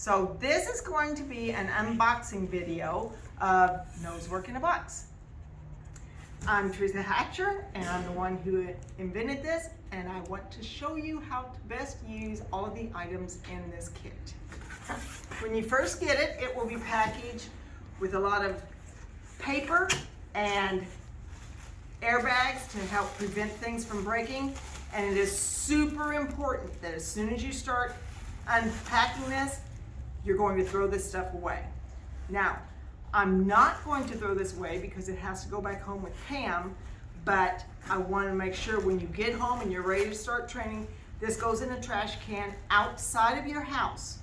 So this is going to be an unboxing video of Nosework in a box. I'm Teresa Hatcher, and I'm the one who invented this, and I want to show you how to best use all of the items in this kit. When you first get it, it will be packaged with a lot of paper and airbags to help prevent things from breaking. And it is super important that as soon as you start unpacking this, you're going to throw this stuff away. Now, I'm not going to throw this away because it has to go back home with Pam, but I want to make sure when you get home and you're ready to start training, this goes in a trash can outside of your house.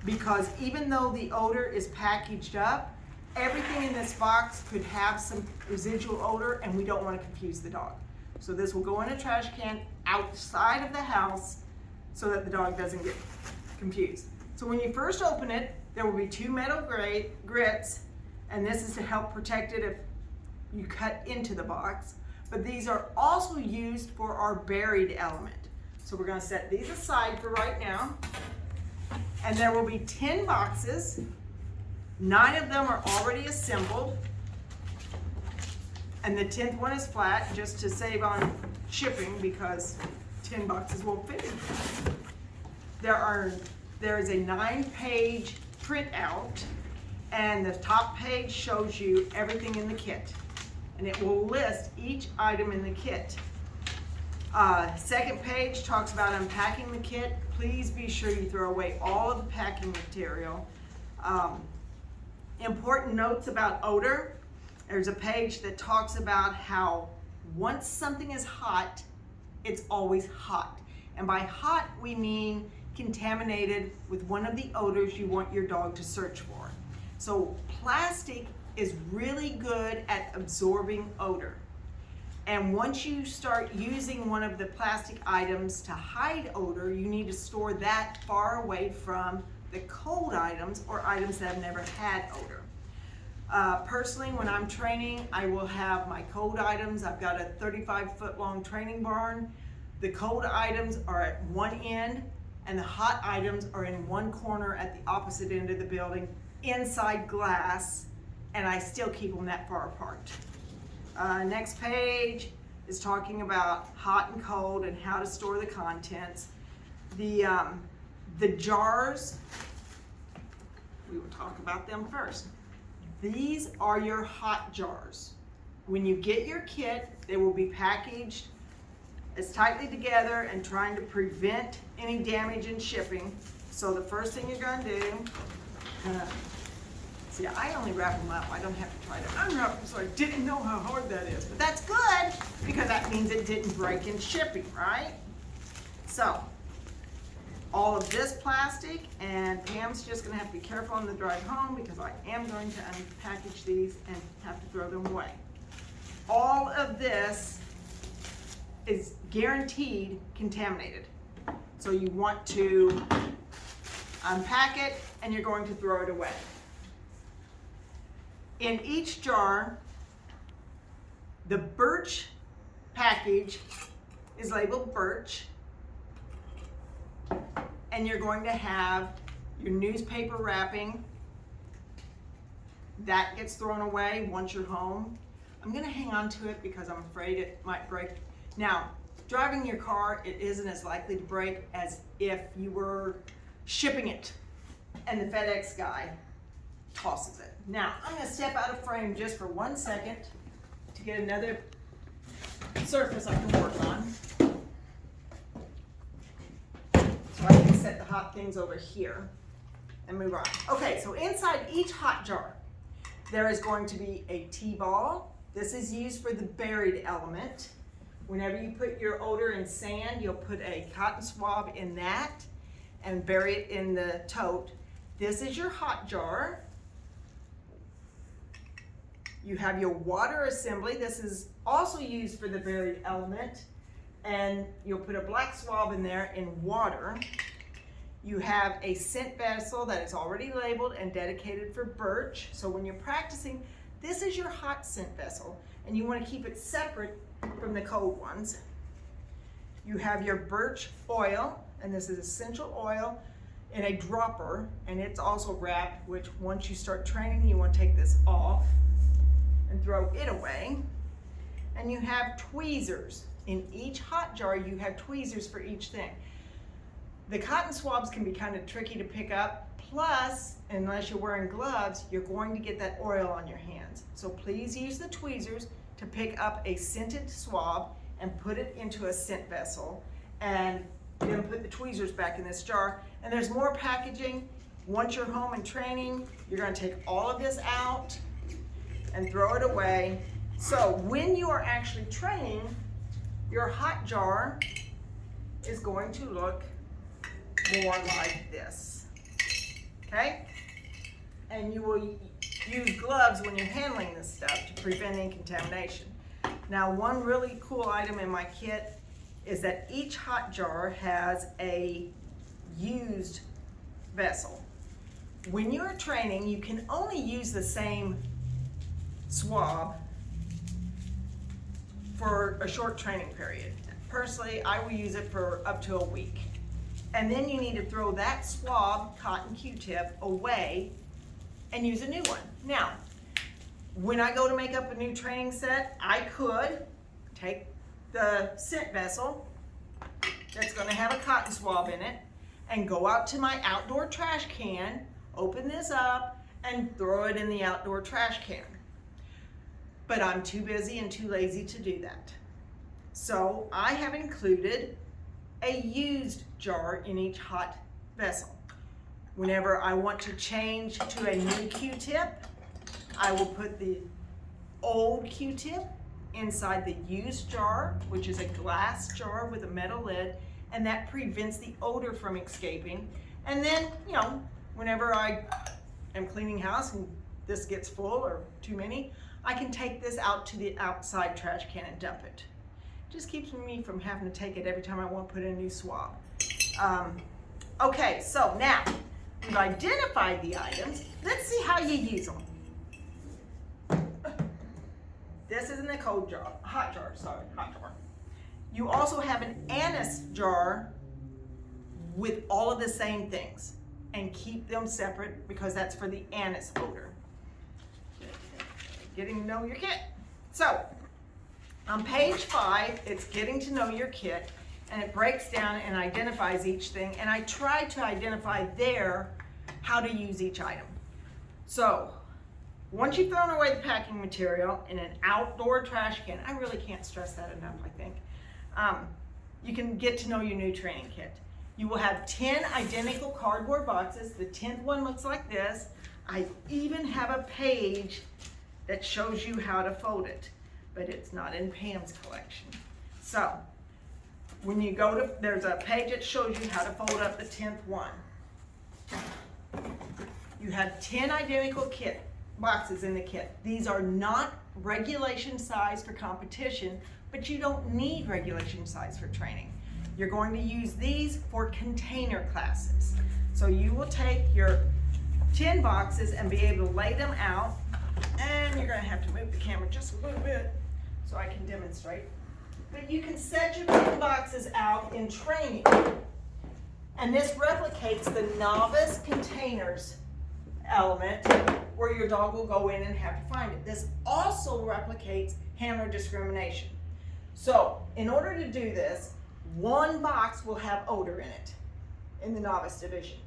Because even though the odor is packaged up, everything in this box could have some residual odor, and we don't want to confuse the dog. So this will go in a trash can outside of the house so that the dog doesn't get confused. So when you first open it, there will be two metal grits, and this is to help protect it if you cut into the box. But these are also used for our buried element. So we're going to set these aside for right now. And there will be 10 boxes. 9 of them are already assembled. And the 10th one is flat, just to save on shipping because 10 boxes won't fit in. There is a 9-page printout, and the top page shows you everything in the kit. And it will list each item in the kit. Second page talks about unpacking the kit. Please be sure you throw away all of the packing material. Important notes about odor. There's a page that talks about how once something is hot, it's always hot. And by hot, we mean contaminated with one of the odors you want your dog to search for. So plastic is really good at absorbing odor. And once you start using one of the plastic items to hide odor, you need to store that far away from the cold items or items that have never had odor. Personally, when I'm training, I will have my cold items. I've got a 35-foot long training barn. The cold items are at one end, and the hot items are in one corner at the opposite end of the building, inside glass, and I still keep them that far apart. Next page is talking about hot and cold and how to store the contents. The jars, we will talk about them first. These are your hot jars. When you get your kit, they will be packaged as tightly together and trying to prevent any damage in shipping. So the first thing you're going to do, see, I only wrap them up. I don't have to try to unwrap them, so I didn't know how hard that is. But that's good because that means it didn't break in shipping, right? So all of this plastic, and Pam's just going to have to be careful on the drive home because I am going to unpackage these and have to throw them away. All of this is guaranteed contaminated. So you want to unpack it and you're going to throw it away. In each jar, the birch package is labeled birch, and you're going to have your newspaper wrapping. That gets thrown away once you're home. I'm going to hang on to it because I'm afraid it might break. Now, driving your car, it isn't as likely to break as if you were shipping it and the FedEx guy tosses it. Now, I'm going to step out of frame just for 1 second to get another surface I can work on. So I can set the hot things over here and move on. Okay, so inside each hot jar, there is going to be a T-ball. This is used for the buried element. Whenever you put your odor in sand, you'll put a cotton swab in that and bury it in the tote. This is your hot jar. You have your water assembly. This is also used for the buried element, and you'll put a black swab in there in water. You have a scent vessel that is already labeled and dedicated for birch. So when you're practicing, this is your hot scent vessel, and you want to keep it separate from the cold ones. You have your birch oil, and this is essential oil. in a dropper, and it's also wrapped, which once you start training, you want to take this off and throw it away. And you have tweezers. In each hot jar, you have tweezers for each thing. The cotton swabs can be kind of tricky to pick up, plus, unless you're wearing gloves, you're going to get that oil on your hands. So please use the tweezers to pick up a scented swab and put it into a scent vessel, and then put the tweezers back in this jar. And there's more packaging. Once you're home and training, you're going to take all of this out and throw it away. So when you are actually training, your hot jar is going to look more like this, okay? And you will use gloves when you're handling this stuff to prevent any contamination. Now, one really cool item in my kit is that each hot jar has a used vessel. When you're training, you can only use the same swab for a short training period. Personally, I will use it for up to a week. And then you need to throw that swab, cotton Q-tip, away and use a new one. Now, when I go to make up a new training set, I could take the scent vessel that's going to have a cotton swab in it and go out to my outdoor trash can, open this up, and throw it in the outdoor trash can. But I'm too busy and too lazy to do that. So I have included a used jar in each hot vessel. Whenever I want to change to a new Q-tip, I will put the old Q-tip inside the used jar, which is a glass jar with a metal lid, and that prevents the odor from escaping. And then, you know, whenever I am cleaning house and this gets full or too many, I can take this out to the outside trash can and dump it. Just keeps me from having to take it every time I want to put in a new swab. Okay, so now we've identified the items. Let's see how you use them. This is in the hot jar. You also have an anise jar with all of the same things, and keep them separate because that's for the anise odor. Getting to know your kit. So on page 5, it's getting to know your kit, and it breaks down and identifies each thing, and I try to identify there how to use each item. So once you've thrown away the packing material in an outdoor trash can, I really can't stress that enough, I think, you can get to know your new training kit. You will have 10 identical cardboard boxes. The 10th one looks like this. I even have a page that shows you how to fold it, but it's not in Pam's collection. So when you go to, there's a page that shows you how to fold up the 10th one. You have 10 identical boxes in the kit. These are not regulation size for competition, but you don't need regulation size for training. You're going to use these for container classes. So you will take your 10 boxes and be able to lay them out, and you're going to have to move the camera just a little bit so I can demonstrate. But you can set your 10 boxes out in training, and this replicates the novice containers element where your dog will go in and have to find it. This also replicates handler discrimination. So in order to do this, one box will have odor in it in the novice division.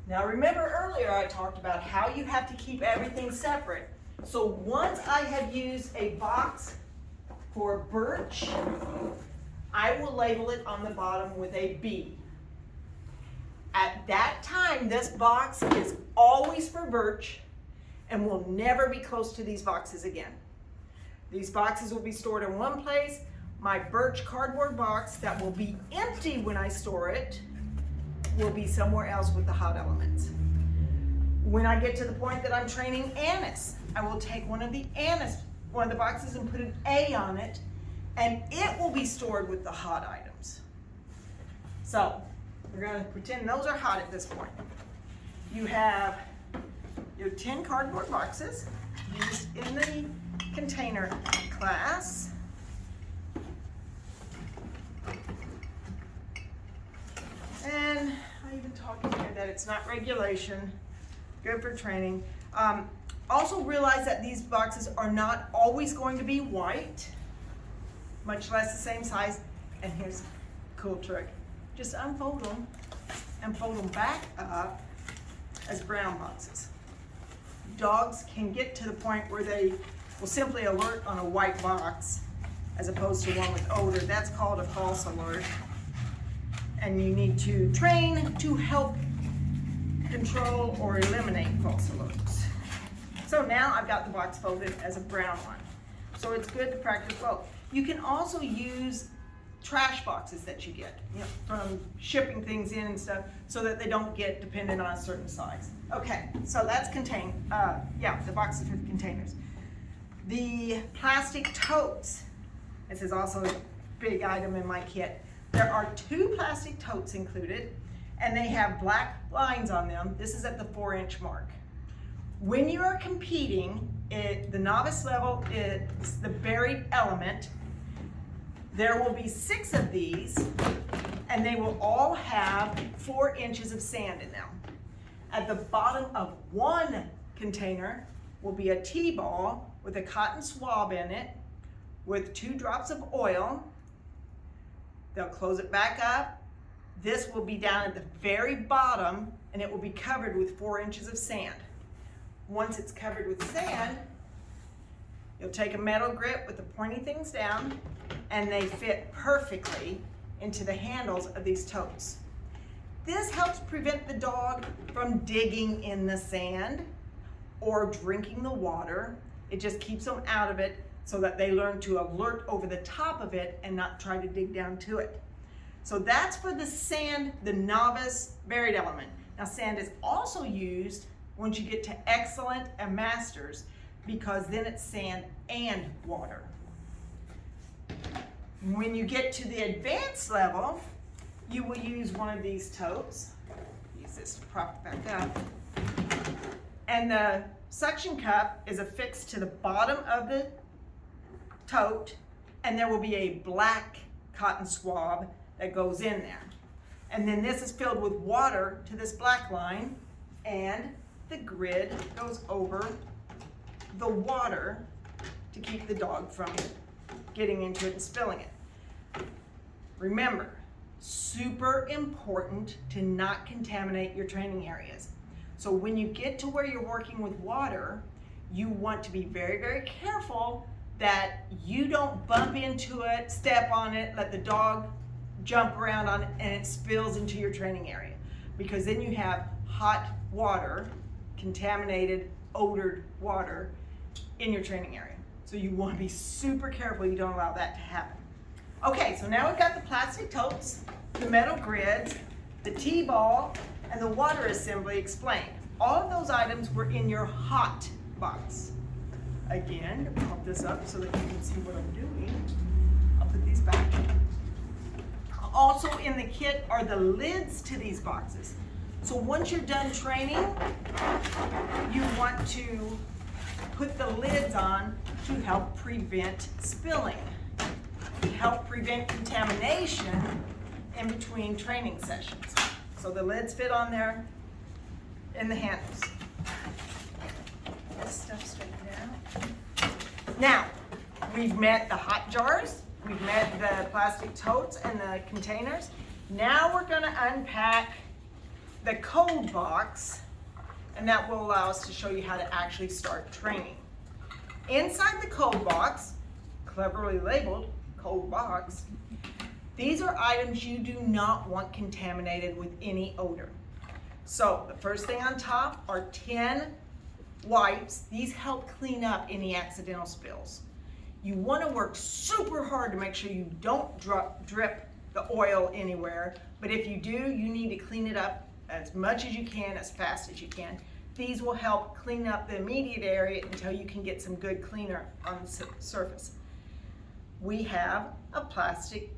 Now remember earlier I talked about how you have to keep everything separate. So once I have used a box for birch, I will label it on the bottom with a B. At that time, this box is always for birch and will never be close to these boxes again. These boxes will be stored in one place. My birch cardboard box that will be empty when I store it will be somewhere else with the hot elements. When I get to the point that I'm training anise, I will take one of the boxes and put an A on it, and it will be stored with the hot items. So we're going to pretend those are hot at this point. You have your 10 cardboard boxes used in the container class. And I even been talking here that it's not regulation, good for training. Also realize that these boxes are not always going to be white, much less the same size. And here's a cool trick. Just unfold them and fold them back up as brown boxes. Dogs can get to the point where they will simply alert on a white box as opposed to one with odor. That's called a false alert. And you need to train to help control or eliminate false alerts. So now I've got the box folded as a brown one. So it's good to practice both. You can also use trash boxes that you get, from shipping things in and stuff, so that they don't get dependent on a certain size. Okay, so that's the boxes with containers. The plastic totes. This is also a big item in my kit. There are 2 plastic totes included, and they have black lines on them. This is at the 4-inch mark. When you are competing, the novice level is the buried element. There will be 6 of these, and they will all have 4 inches of sand in them. At the bottom of one container will be a T-ball with a cotton swab in it with 2 drops of oil. They'll close it back up. This will be down at the very bottom, and it will be covered with 4 inches of sand. Once it's covered with sand, you'll take a metal grip with the pointy things down, and they fit perfectly into the handles of these totes. This helps prevent the dog from digging in the sand or drinking the water. It just keeps them out of it so that they learn to alert over the top of it and not try to dig down to it. So that's for the sand, the novice buried element. Now sand is also used once you get to excellent and masters, because then it's sand and water. When you get to the advanced level, you will use one of these totes. Use this to prop it back up. And the suction cup is affixed to the bottom of the tote, and there will be a black cotton swab that goes in there. And then this is filled with water to this black line, and the grid goes over the water to keep the dog from getting into it and spilling it. Remember, super important to not contaminate your training areas. So when you get to where you're working with water, you want to be very, very careful that you don't bump into it, step on it, let the dog jump around on it, and it spills into your training area. Because then you have hot water, contaminated, odored water in your training area. So you want to be super careful you don't allow that to happen. Okay, so now we've got the plastic totes, the metal grids, the T-ball, and the water assembly explained. All of those items were in your hot box. Again, to pump this up so that you can see what I'm doing, I'll put these back. Also in the kit are the lids to these boxes. So once you're done training, you want to put the lids on to help prevent spilling, to help prevent contamination in between training sessions. So the lids fit on there in the handles. This stuff straightened out. Now, we've met the hot jars, we've met the plastic totes and the containers. Now we're going to unpack the cold box, and that will allow us to show you how to actually start training. Inside the cold box, cleverly labeled cold box, these are items you do not want contaminated with any odor. So the first thing on top are 10 wipes. These help clean up any accidental spills. You want to work super hard to make sure you don't drip the oil anywhere, but if you do, you need to clean it up as much as you can, as fast as you can. These will help clean up the immediate area until you can get some good cleaner on the surface. We have a plastic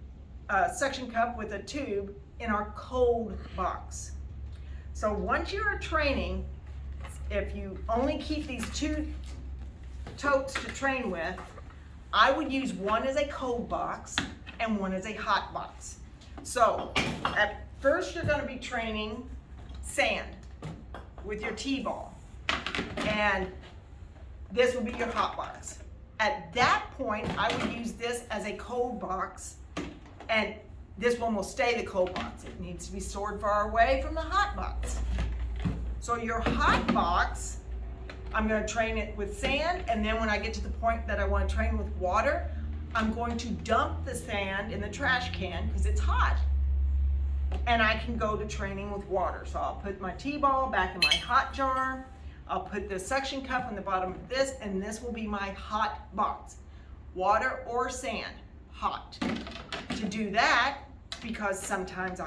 suction cup with a tube in our cold box. So once you're training, if you only keep these 2 totes to train with, I would use one as a cold box and one as a hot box. So at first you're going to be training sand with your T-ball, and this would be your hot box. At that point, I would use this as a cold box, and this one will stay the cold box. It needs to be stored far away from the hot box. So your hot box, I'm going to train it with sand, and then when I get to the point that I want to train with water, I'm going to dump the sand in the trash can because it's hot. And I can go to training with water. So I'll put my T-ball back in my hot jar. I'll put the suction cup on the bottom of this, and this will be my hot box. Water or sand, hot. To do that, because sometimes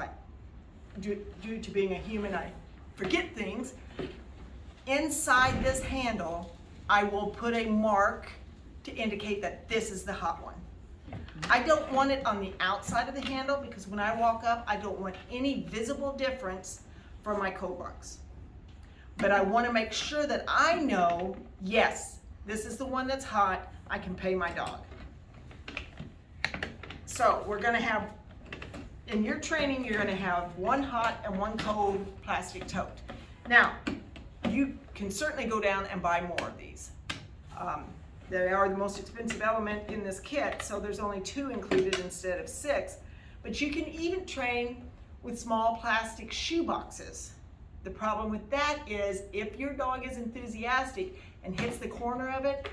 due to being a human, I forget things, inside this handle, I will put a mark to indicate that this is the hot one. I don't want it on the outside of the handle because when I walk up, I don't want any visible difference from my cold box. But I want to make sure that I know, yes, this is the one that's hot, I can pay my dog. So we're going to have, in your training, you're going to have one hot and one cold plastic tote. Now, you can certainly go down and buy more of these. They are the most expensive element in this kit, so there's only 2 included instead of 6. But you can even train with small plastic shoe boxes. The problem with that is if your dog is enthusiastic and hits the corner of it,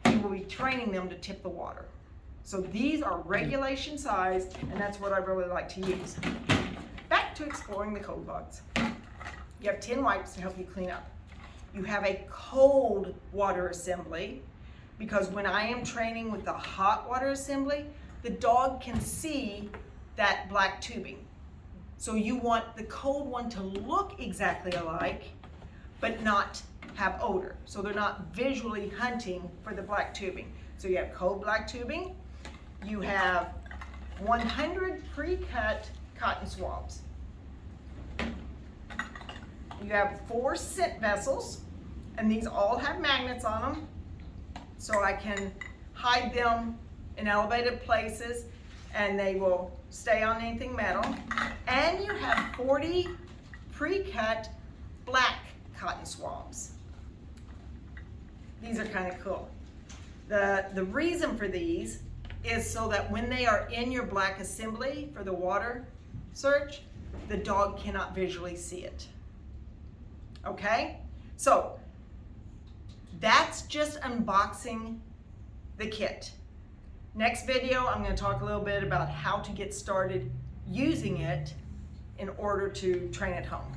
you will be training them to tip the water. So these are regulation sized, and that's what I really like to use. Back to exploring the cold box. You have 10 wipes to help you clean up. You have a cold water assembly, because when I am training with the hot water assembly, the dog can see that black tubing. So you want the cold one to look exactly alike, but not have odor. So they're not visually hunting for the black tubing. So you have cold black tubing. You have 100 pre-cut cotton swabs. You have 4 scent vessels, and these all have magnets on them, so I can hide them in elevated places and they will stay on anything metal. And you have 40 pre-cut black cotton swabs. These are kind of cool. The reason for these is so that when they are in your black assembly for the water search, the dog cannot visually see it. Okay? So that's just unboxing the kit. Next video, I'm going to talk a little bit about how to get started using it in order to train at home.